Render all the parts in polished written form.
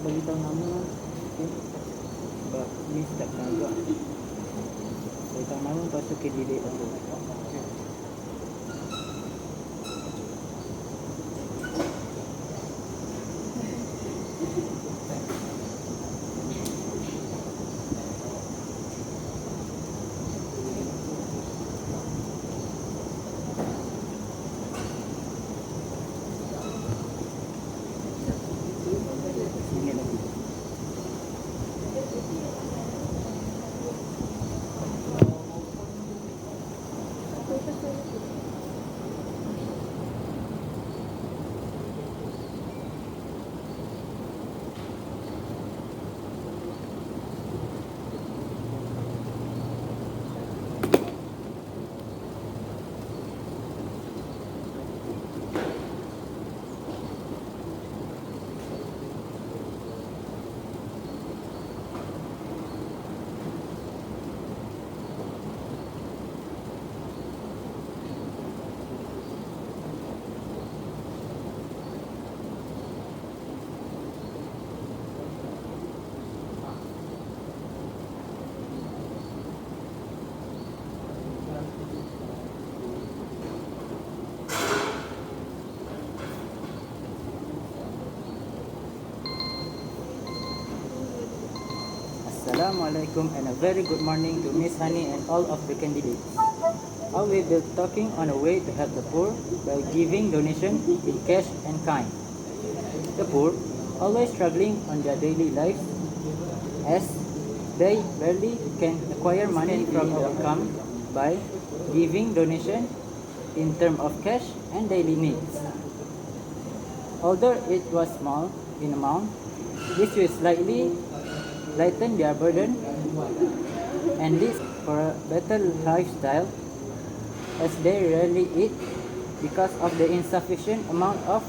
Beritahu nama, okay. Sebab ni step agak. Beritahu nama, lepas tu kita delete aku. Assalamualaikum and a very good morning to Miss Hani and all of the candidates. I will be talking on a way to help the poor by giving donation in cash and kind. The poor always struggling on their daily lives as they barely can acquire money from our income by giving donation in terms of cash and daily needs. Although it was small in amount, this will slightly lighten their burden and lead for a better lifestyle as they rarely eat because of the insufficient amount of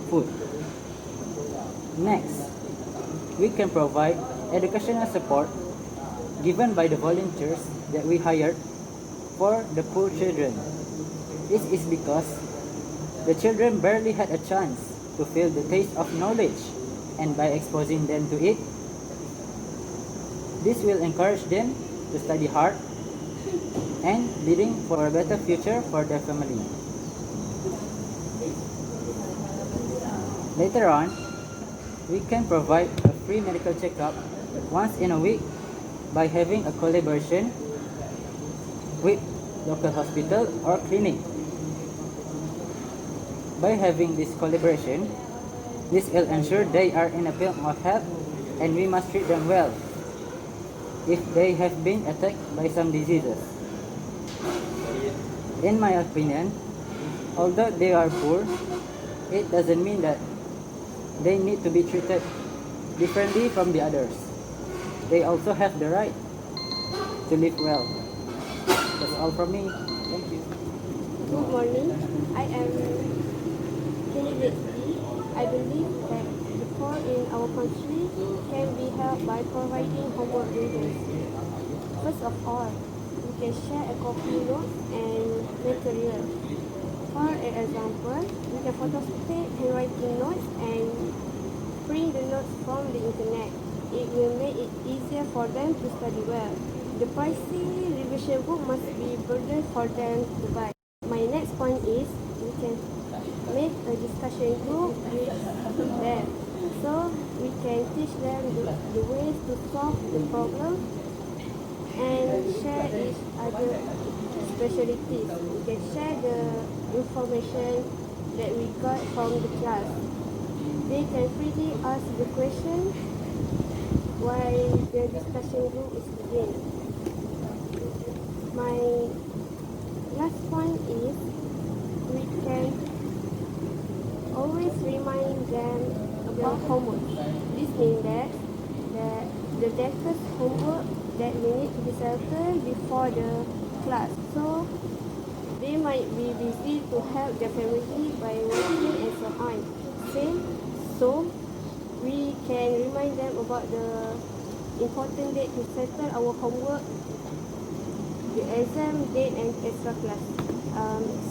food. Next, we can provide educational support given by the volunteers that we hired for the poor children. This is because the children barely had a chance to feel the taste of knowledge, and by exposing them to it, this will encourage them to study hard and leading for a better future for their family. Later on, we can provide a free medical checkup once in a week by having a collaboration with local hospital or clinic. By having this collaboration, this will ensure they are in a field of health and we must treat them well if they have been attacked by some diseases. In my opinion, although they are poor, it doesn't mean that they need to be treated differently from the others. They also have the right to live well. That's all from me. Thank you. Good morning. I am candidate B. I believe that the poor in our country can be helped by providing homework readers. First of all, we can share a copy note and material. For example, we can photostate handwriting notes and print the notes from the internet. It will make it easier for them to study well. The pricey revision book must be burden for them to buy. My next point is we can make a discussion group with them, so we can teach them the ways to solve the problem and share each other specialties. We can share the information that we got from the class. They can freely ask the question while the discussion group is begin. My last point is we can always remind them about homework. This means that the deckers homework that we need to be settled before the class. So they might be busy to help their family by working and so on. So we can remind them about the important date to settle our homework, the exam date and extra class.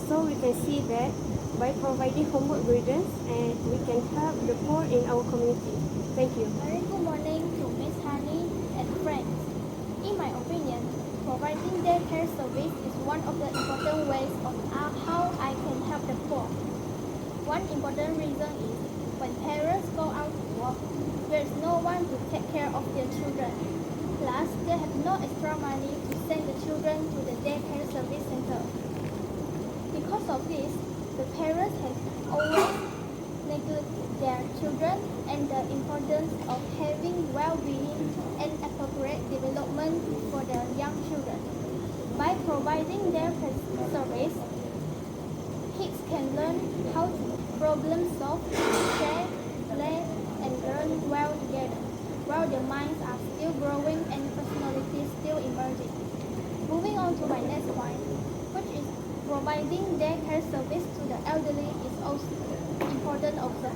So we can see that by providing homework burdens and we can help the poor in our community. Thank you. Very good morning to Miss Honey and friends. In my opinion, providing daycare service is one of the important ways of how I can help the poor. One important reason is when parents go out to work, there is no one to take care of their children. Plus, they have no extra money to send the children to the daycare service center. Because of this, the parents have always neglected their children and the importance of having well-being and appropriate development for their young children. By providing their service, kids can learn how to problem solve, share, play, and learn well together, while their minds are still growing and personalities still emerging. Moving on to my next point, which is providing daycare service to the elderly is also important also.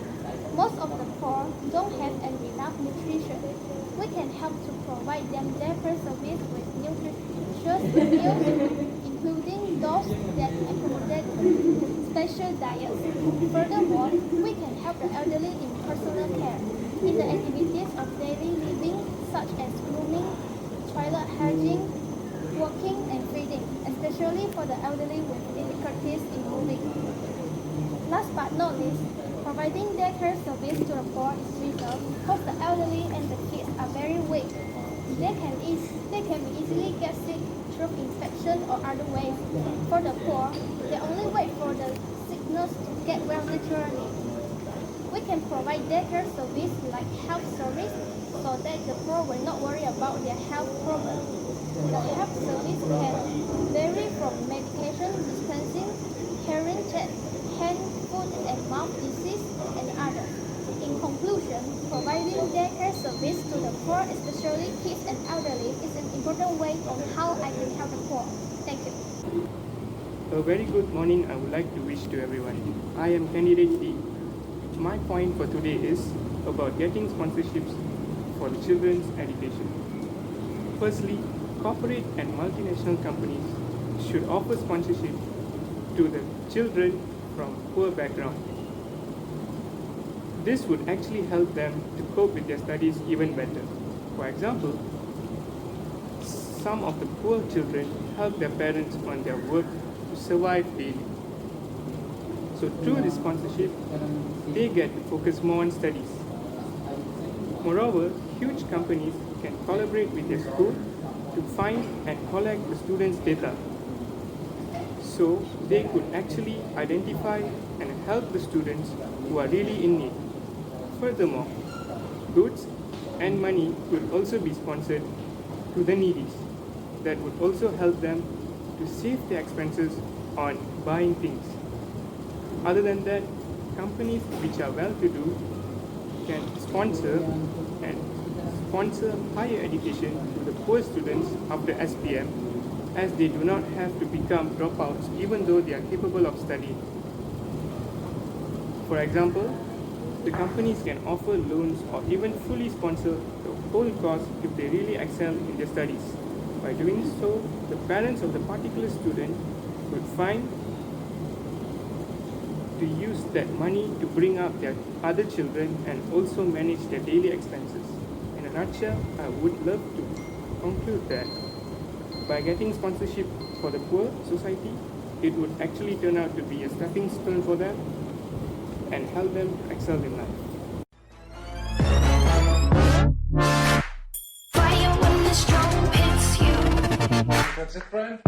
Most of the poor don't have enough nutrition. We can help to provide them daycare service with nutritious meals, including those that accommodate special diets. Furthermore, we can help the elderly in personal care, in the activities of daily living such as grooming, toilet hygiene, walking and feeding, especially for the elderly with difficulties in moving. Last but not least, providing daycare service to the poor is vital because the elderly and the kids are very weak. They can easily get sick through infection or other ways. For the poor, they only wait for the sickness to get well naturally. We can provide daycare service like health service so that the poor will not worry about their health problems. The health service can vary from medication dispensing, hearing checks, hand, foot and mouth disease, and others. In conclusion, providing daycare service to the poor, especially kids and elderly, is an important way on how I can help the poor. Thank you. A very good morning I would like to wish to everyone. I am candidate D. My point for today is about getting sponsorships for the children's education. Firstly, corporate and multinational companies should offer sponsorship to the children from poor background. This would actually help them to cope with their studies even better. For example, some of the poor children help their parents on their work to survive daily. So through this sponsorship, they get to focus more on studies. Moreover, huge companies can collaborate with their school to find and collect the students' data. So they could actually identify and help the students who are really in need. Furthermore, goods and money could also be sponsored to the needy. That would also help them to save their expenses on buying things. Other than that, companies which are well-to-do can sponsor higher education to the poor students after SPM, as they do not have to become dropouts even though they are capable of studying. For example, the companies can offer loans or even fully sponsor the whole course if they really excel in their studies. By doing so, the parents of the particular student would find to use that money to bring up their other children and also manage their daily expenses. In a nutshell, I would love to conclude that by getting sponsorship for the poor society, it would actually turn out to be a stepping stone for them and help them to excel in life. Fire when the storm hits you. That's it, Brian?